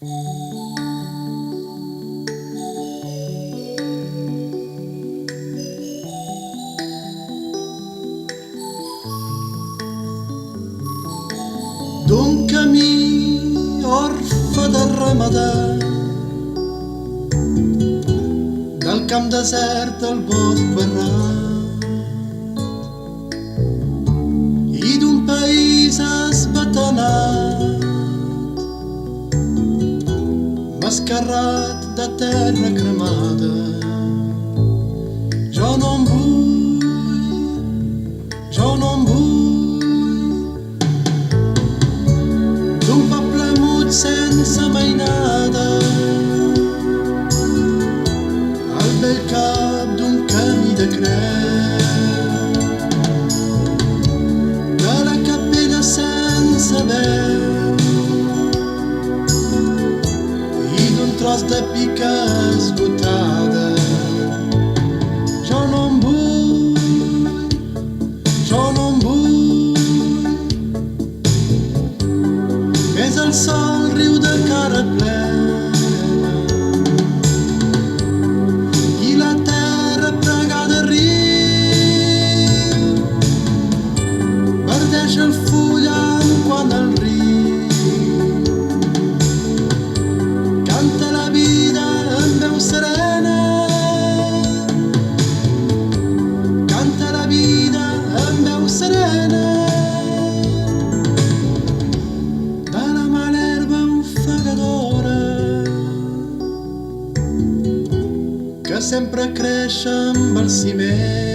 d'un camí orfe de ramadà, del camp desert al bosc barrat i d'un país esbatanat, mascarrat de terra cremada. Jo no en vull, jo no en vull, d'un poble mut sense mainada, al bell cap d'un camí de creu, de la capella sense veu i d'un tros de pica esgotada. Jo no en vull, jo no en vull, més el sol riu de cara plena i la terra pregada riu, verdeix el fullam quan el riu canta la vida en veu serena, canta la vida en veu serena. De la mala herba ofegadora que sempre creix amb el ciment,